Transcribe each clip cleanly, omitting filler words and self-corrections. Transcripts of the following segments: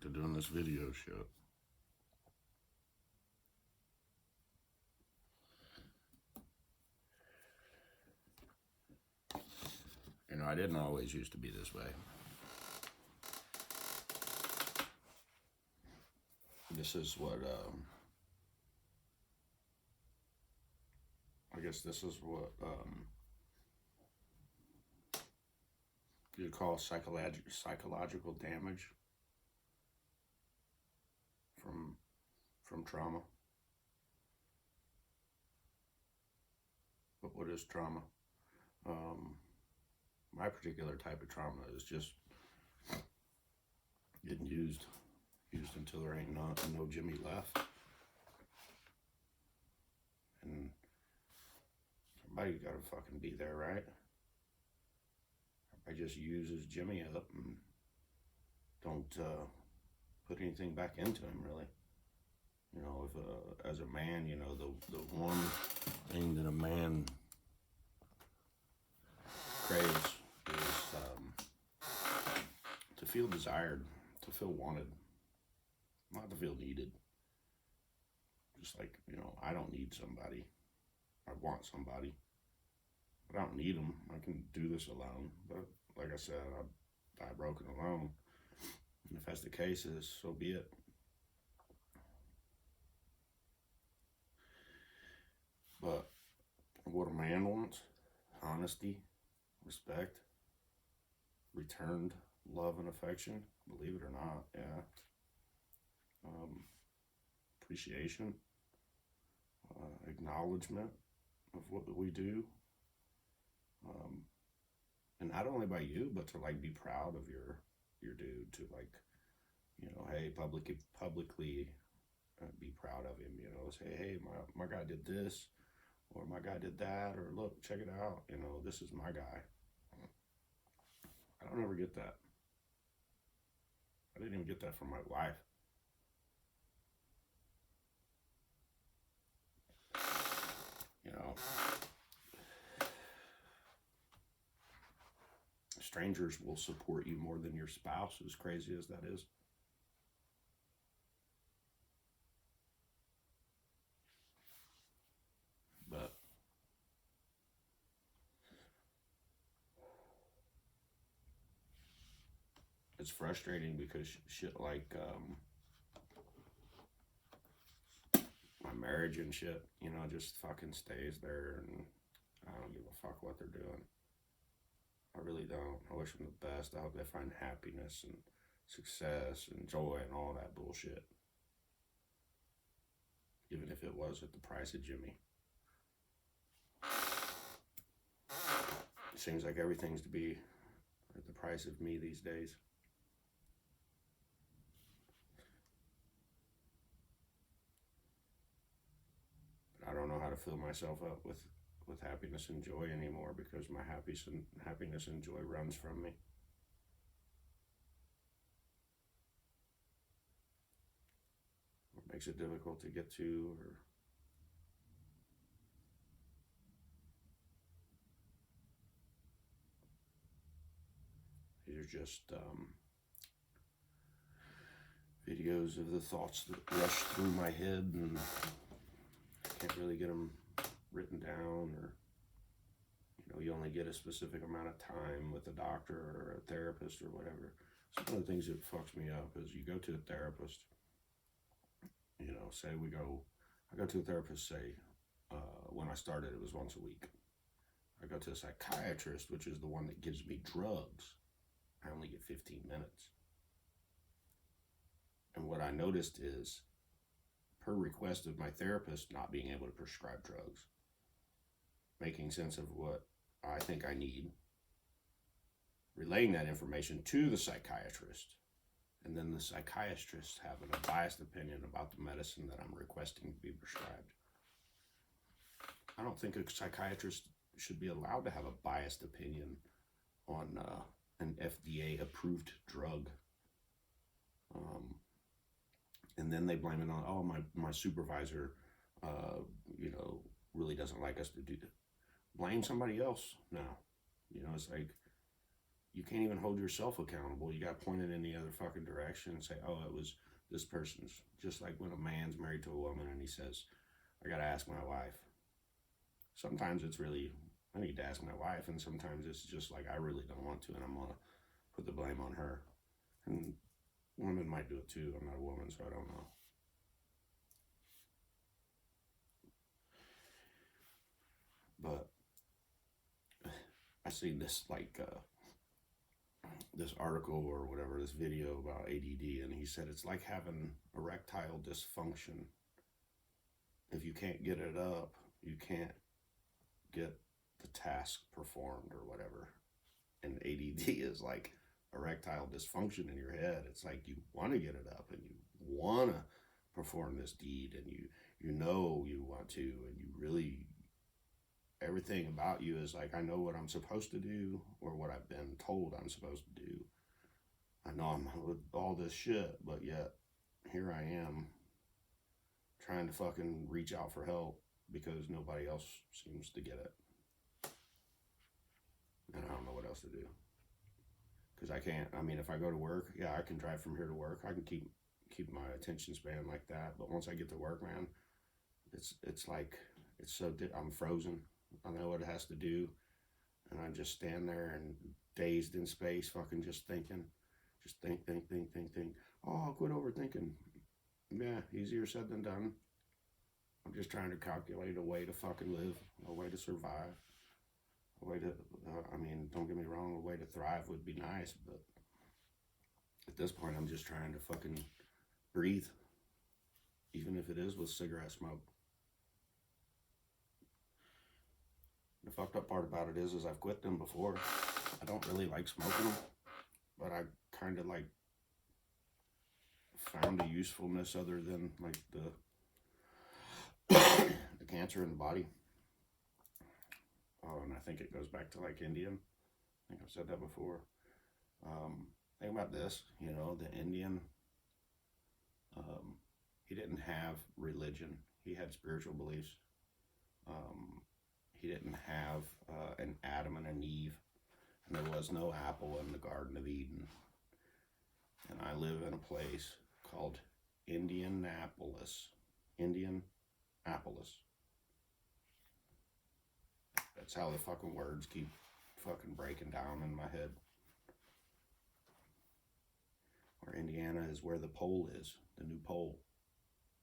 back to doing this video shit. You know, I didn't always used to be this way. This is what, I guess this is what you'd call psychological damage from trauma. But what is trauma? My particular type of trauma is just getting used until there ain't no Jimmy left. And somebody's gotta fucking be there, right? Everybody just uses Jimmy up and don't put anything back into him, really. You know, if as a man, you know, the one thing that a man craves is to feel desired, to feel wanted, not to feel needed. Just like, you know, I don't need somebody. I want somebody, but I don't need them. I can do this alone. But like I said, I die broken alone. And if that's the case, so be it. But what a man wants: honesty, respect, returned love and affection, believe it or not, yeah. Appreciation, acknowledgement of what we do, and not only by you, but to like be proud of your dude, to like, you know, hey, publicly be proud of him, you know, say, hey, my guy did this, or my guy did that, or look, check it out, you know, this is my guy. I don't ever get that. I didn't even get that from my wife. You know, strangers will support you more than your spouse, as crazy as that is. But it's frustrating because shit like my marriage and shit, you know, just fucking stays there, and I don't give a fuck what they're doing. I really don't. I wish them the best. I hope they find happiness and success and joy and all that bullshit. Even if it was at the price of Jimmy. It seems like everything's to be at the price of me these days. But I don't know how to fill myself up with happiness and joy anymore, because my happiness and joy runs from me. Or makes it difficult to get to, or these are just videos of the thoughts that rush through my head, and I can't really get them written down, or, you know, you only get a specific amount of time with a doctor or a therapist or whatever. So one of the things that fucks me up is you go to a therapist, you know, say I go to a therapist, say, when I started, it was once a week. I go to a psychiatrist, which is the one that gives me drugs. I only get 15 minutes. And what I noticed is, per request of my therapist not being able to prescribe drugs, making sense of what I think I need, relaying that information to the psychiatrist, and then the psychiatrist having a biased opinion about the medicine that I'm requesting to be prescribed. I don't think a psychiatrist should be allowed to have a biased opinion on an FDA-approved drug. And then they blame it on, oh, my supervisor, you know, really doesn't like us to do that. Blame somebody else now. You know, it's like, you can't even hold yourself accountable. You got pointed in the other fucking direction and say, oh, it was this person's. Just like when a man's married to a woman and he says, I gotta ask my wife. Sometimes it's really, I need to ask my wife, and sometimes it's just like, I really don't want to, and I'm gonna put the blame on her. And women might do it too. I'm not a woman, so I don't know. But I seen this this article or whatever, this video about ADD, and he said it's like having erectile dysfunction. If you can't get it up, you can't get the task performed or whatever. And ADD is like erectile dysfunction in your head. It's like you want to get it up and you want to perform this deed, and you know you want to, and you really, everything about you is like, I know what I'm supposed to do, or what I've been told I'm supposed to do. I know I'm with all this shit, but yet here I am trying to fucking reach out for help because nobody else seems to get it. And I don't know what else to do. Because I can't, I mean, if I go to work, yeah, I can drive from here to work. I can keep my attention span like that. But once I get to work, man, it's like, I'm frozen. I know what it has to do. And I just stand there and dazed in space, fucking just thinking. Just think. Oh, I'll quit overthinking. Yeah, easier said than done. I'm just trying to calculate a way to fucking live, a way to survive, a way to, I mean, don't get me wrong, a way to thrive would be nice, but at this point, I'm just trying to fucking breathe, even if it is with cigarette smoke. The fucked up part about it is I've quit them before. I don't really like smoking them, but I kind of like found a usefulness other than like the cancer in the body. Oh, and I think it goes back to like Indian. I think I've said that before. Think about this, you know, the Indian, he didn't have religion. He had spiritual beliefs. He didn't have an Adam and an Eve, and there was no apple in the Garden of Eden. And I live in a place called Indianapolis. Indianapolis. That's how the fucking words keep fucking breaking down in my head. Where Indiana is where the pole is, the new pole.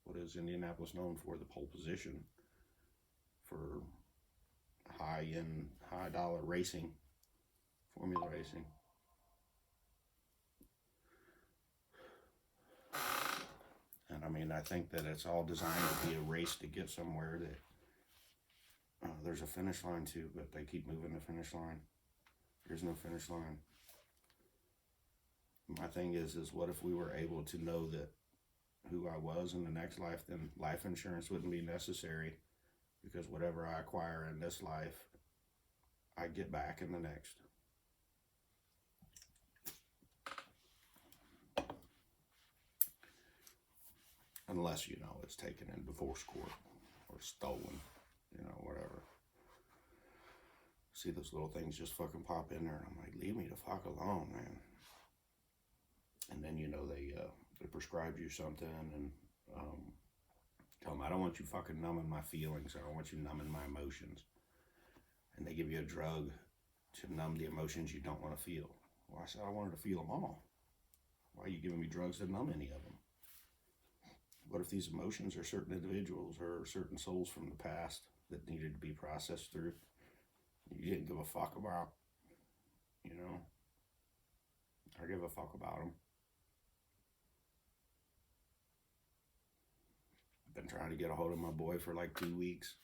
What is Indianapolis known for? The pole position for high-end, high-dollar racing, formula racing. And I mean, I think that it's all designed to be a race to get somewhere. That there's a finish line too, but they keep moving the finish line. There's no finish line. My thing is what if we were able to know that who I was in the next life, then life insurance wouldn't be necessary, because whatever I acquire in this life, I get back in the next. Unless, you know, it's taken in divorce court or stolen, you know, whatever. See those little things just fucking pop in there, and I'm like, leave me the fuck alone, man. And then, you know, they prescribe you something and tell them, I don't want you fucking numbing my feelings. I don't want you numbing my emotions. And they give you a drug to numb the emotions you don't want to feel. Well, I said I wanted to feel them all. Why are you giving me drugs to numb any of them? What if these emotions are certain individuals or certain souls from the past that needed to be processed through? You didn't give a fuck about, you know? I give a fuck about them. I've been trying to get a hold of my boy for like 2 weeks.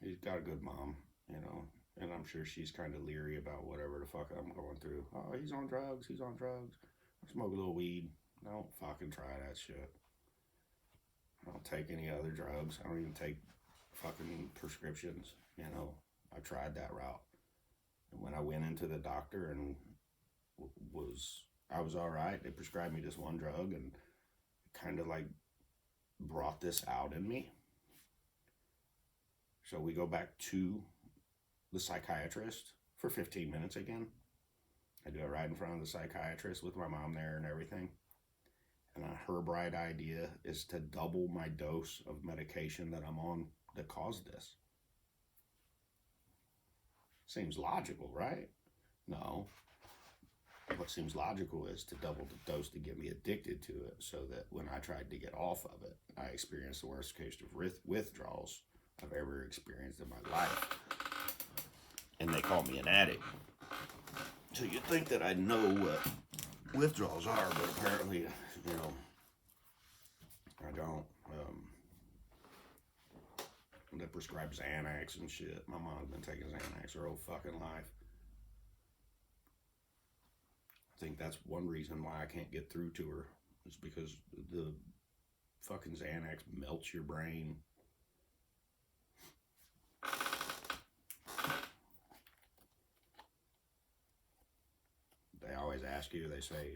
He's got a good mom, you know, and I'm sure she's kind of leery about whatever the fuck I'm going through. Oh, he's on drugs. I smoke a little weed. Don't fucking try that shit. I don't take any other drugs. I don't even take fucking prescriptions, you know. I tried that route. And when I went into the doctor and I was all right, they prescribed me this one drug, and it kind of like brought this out in me. So we go back to the psychiatrist, for 15 minutes again. I do it right in front of the psychiatrist with my mom there and everything. And her bright idea is to double my dose of medication that I'm on that caused this. Seems logical, right? No. What seems logical is to double the dose to get me addicted to it so that when I tried to get off of it, I experienced the worst case of withdrawals I've ever experienced in my life. And they call me an addict. So you'd think that I'd know what withdrawals are, but apparently, you know, I don't. They prescribe Xanax and shit. My mom's been taking Xanax her whole fucking life. I think that's one reason why I can't get through to her. Is because the fucking Xanax melts your brain. They always ask you, they say,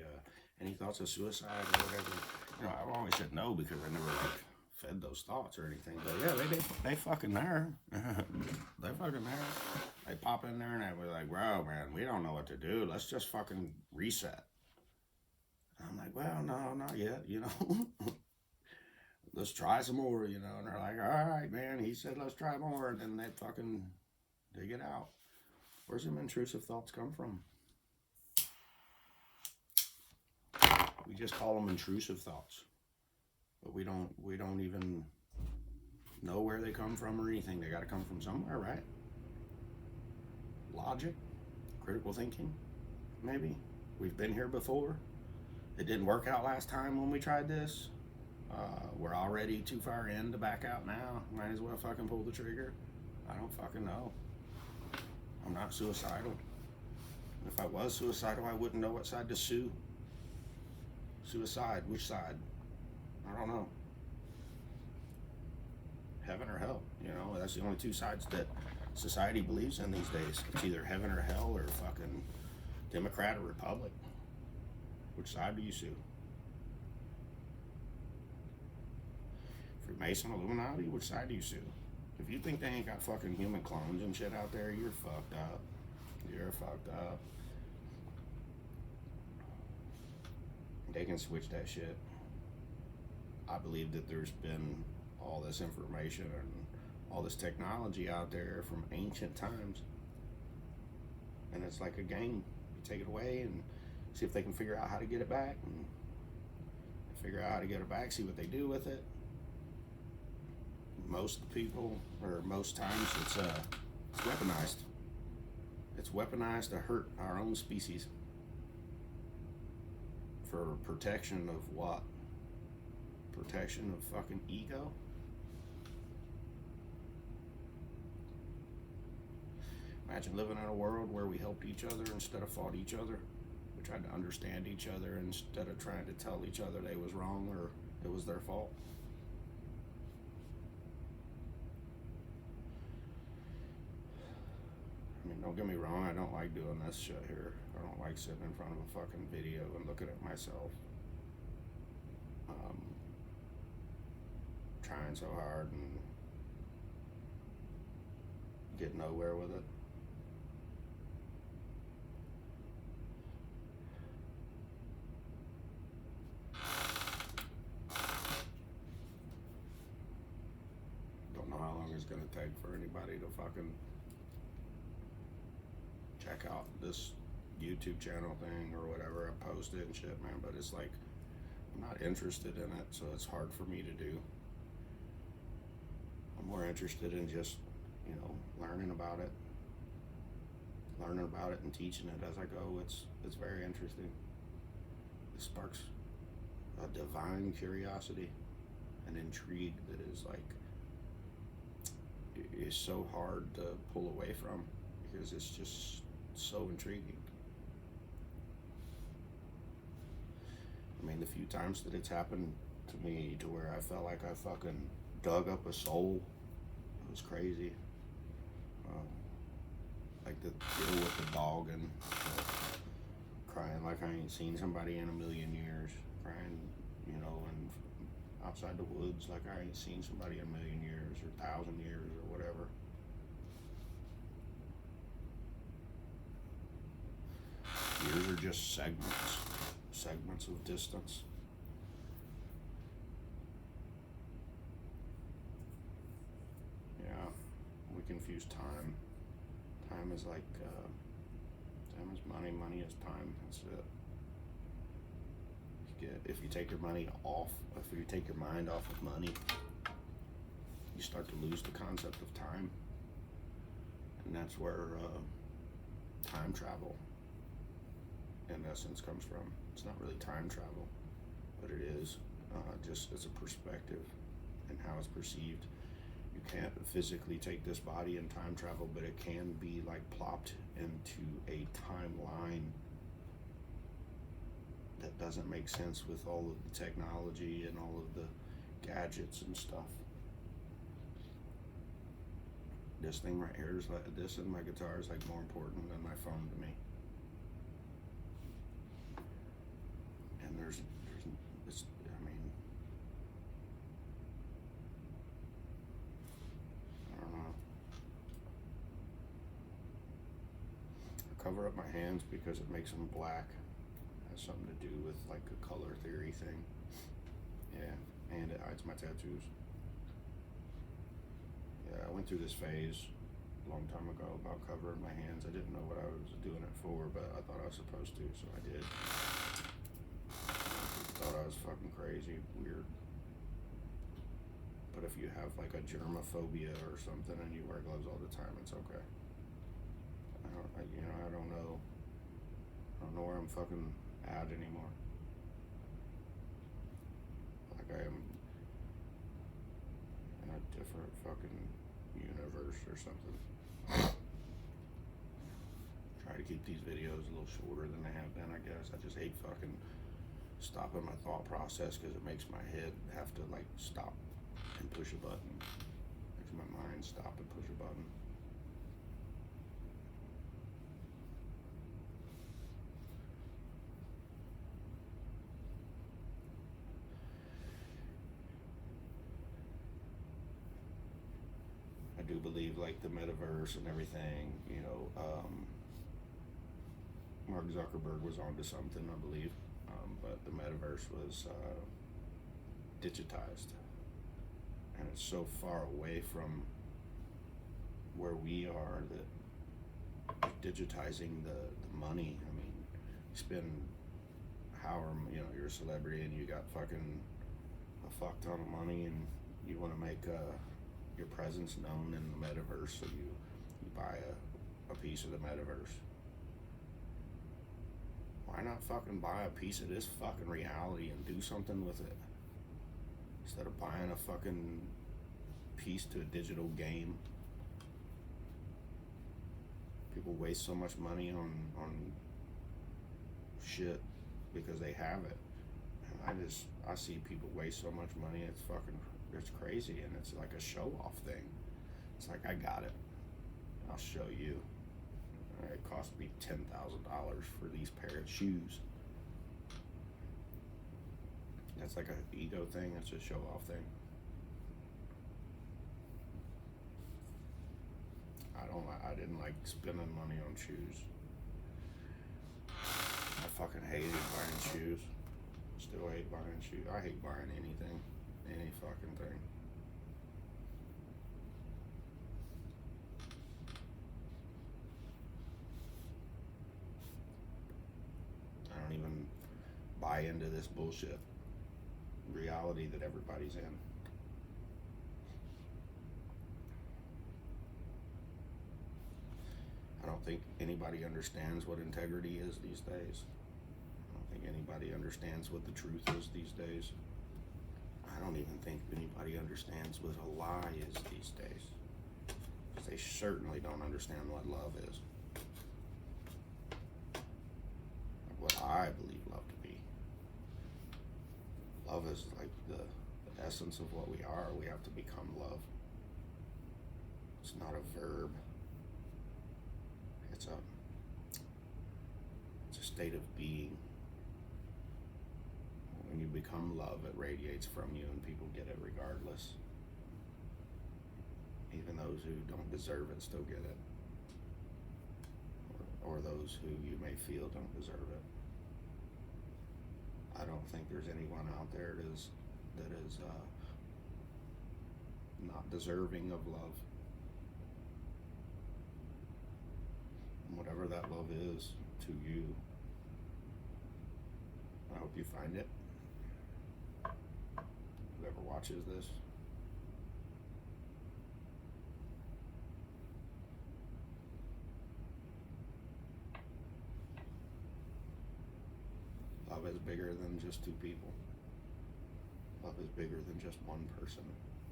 any thoughts of suicide or whatever? You know, I've always said no because I never like fed those thoughts or anything. But yeah, they fucking there. They fucking there. They pop in there and they were like, bro, man, we don't know what to do. Let's just fucking reset. And I'm like, well, no, not yet, you know. Let's try some more, you know. And they're like, all right, man. He said, let's try more. And then they fucking dig it out. Where's them intrusive thoughts come from? We just call them intrusive thoughts. But we don't even know where they come from or anything. They got to come from somewhere, right? Logic, critical thinking, maybe. We've been here before. It didn't work out last time when we tried this. We're already too far in to back out now. Might as well fucking pull the trigger. I don't fucking know. I'm not suicidal. If I was suicidal, I wouldn't know what side to sue. Suicide, which side? I don't know. Heaven or hell, you know, that's the only two sides that society believes in these days. It's either heaven or hell or fucking Democrat or Republic. Which side do you sue? Freemason, Illuminati, which side do you sue? If you think they ain't got fucking human clones and shit out there, you're fucked up. You're fucked up. They can switch that shit. I believe that there's been all this information and all this technology out there from ancient times. And it's like a game. You take it away and see if they can figure out how to get it back. And figure out how to get it back, see what they do with it. Most people, or most times, it's weaponized. It's weaponized to hurt our own species. For protection of what? Protection of fucking ego? Imagine living in a world where we helped each other instead of fought each other. We tried to understand each other instead of trying to tell each other they was wrong or it was their fault. I mean, don't get me wrong, I don't like doing this shit here. I don't like sitting in front of a fucking video and looking at myself. Trying so hard and get nowhere with it. Don't know how long it's gonna take for anybody to fucking check out this YouTube channel thing or whatever I posted and shit, man, but it's like I'm not interested in it, so it's hard for me to do. I'm more interested in just, you know, learning about it and teaching it as I go. It's very interesting. It sparks a divine curiosity and intrigue that is like, is so hard to pull away from because it's just so intriguing. I mean, the few times that it's happened to me to where I felt like I fucking dug up a soul, it was crazy. Like the deal with the dog and crying like I ain't seen somebody in a million years, crying, you know, and outside the woods like I ain't seen somebody in a million years or 1,000 years or whatever. Yours are just segments of distance. Yeah, we confuse time. Time is like, time is money, money is time, that's it. If you take your money off, if you take your mind off of money, you start to lose the concept of time. And that's where time travel, in essence, comes from. It's not really time travel, but it is just as a perspective and how it's perceived. You can't physically take this body and time travel, but it can be like plopped into a timeline that doesn't make sense with all of the technology and all of the gadgets and stuff. This thing right here is like, this and my guitar is like more important than my phone to me. And it's, I mean, I don't know. I cover up my hands because it makes them black. Something to do with like a color theory thing. Yeah, and it hides my tattoos. Yeah, I went through this phase a long time ago about covering my hands. I didn't know what I was doing it for, but I thought I was supposed to, so I did. Thought I was fucking crazy, weird. But if you have like a germophobia or something and you wear gloves all the time, it's okay. I don't know. I don't know where I'm fucking at anymore. Like I am in a different fucking universe or something. Try to keep these videos a little shorter than they have been, I guess. I just hate fucking stopping my thought process because it makes my head have to like stop and push a button. Makes my mind stop and push a button. I do believe like the metaverse and everything, Mark Zuckerberg was onto something, I believe, but the metaverse was digitized, and it's so far away from where we are that digitizing the money. I mean, you spend you're a celebrity and you got fucking a fuck ton of money and you want to make your presence known in the metaverse, so you buy a piece of the metaverse. Why not fucking buy a piece of this fucking reality and do something with it? Instead of buying a fucking piece to a digital game. People waste so much money on shit because they have it. And I see people waste so much money, it's crazy, and it's like a show-off thing. It's like, I got it. I'll show you. It cost me $10,000 for these pair of shoes. That's like an ego thing. It's a show-off thing. I didn't like spending money on shoes. I fucking hated buying shoes. Still hate buying shoes. I hate buying anything. Any fucking thing. I don't even buy into this bullshit reality that everybody's in. I don't think anybody understands what integrity is these days. I don't think anybody understands what the truth is these days. I don't even think anybody understands what a lie is these days. Because they certainly don't understand what love is. What I believe love to be. Love is like the essence of what we are. We have to become love. It's not a verb. It's a state of being. When you become love, it radiates from you and people get it regardless. Even those who don't deserve it still get it. or those who you may feel don't deserve it. I don't think there's anyone out there that is not deserving of love. And whatever that love is to you, I hope you find it. Whoever watches this. Love is bigger than just two people. Love is bigger than just one person.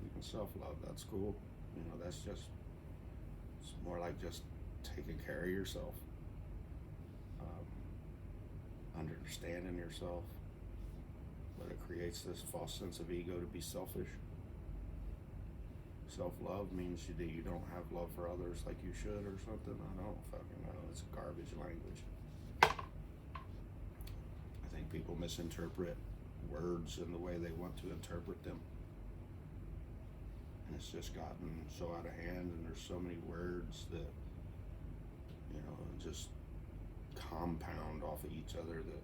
You can self-love, that's cool. You know, that's just, it's more like just taking care of yourself. Understanding yourself. But it creates this false sense of ego to be selfish. Self-love means that you don't have love for others like you should or something. I don't fucking know. It's garbage language. I think people misinterpret words in the way they want to interpret them. And it's just gotten so out of hand, and there's so many words that, you know, just compound off of each other that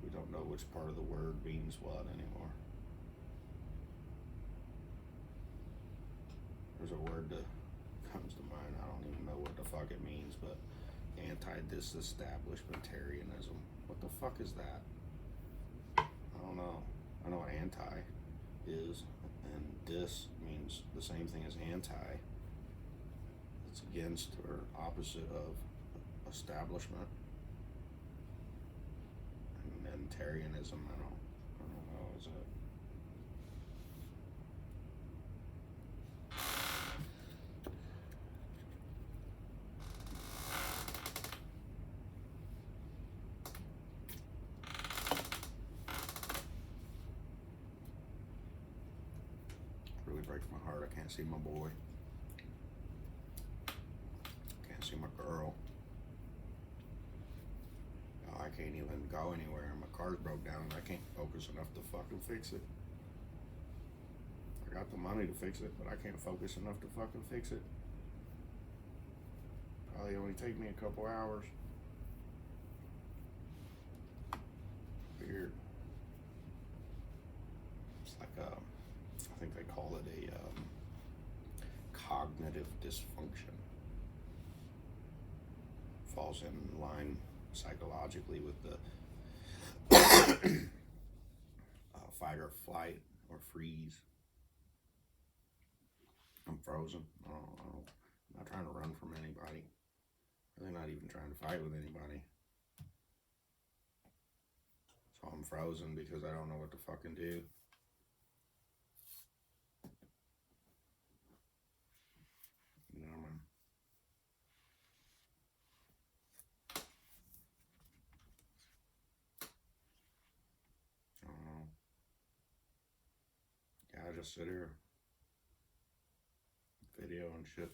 we don't know which part of the word means what anymore. There's a word that comes to mind, I don't even know what the fuck it means, but anti-disestablishmentarianism. What the fuck is that? I don't know. I know what anti is, and dis means the same thing as anti. It's against or opposite of establishment. And tarianism, I don't know, is it? Really breaks my heart. I can't see my boy. Can't see my girl. I can't even go anywhere. My car's broke down and I can't focus enough to fucking fix it. I got the money to fix it, but I can't focus enough to fucking fix it. Probably only take me a couple hours. Weird. It's like I think they call it a cognitive dysfunction. Falls in line psychologically with the fight or flight or freeze. I'm frozen. I'm not trying to run from anybody. Really not even trying to fight with anybody. So I'm frozen because I don't know what to fucking do. You know, man. I don't know. Yeah, I just sit here, video and shit.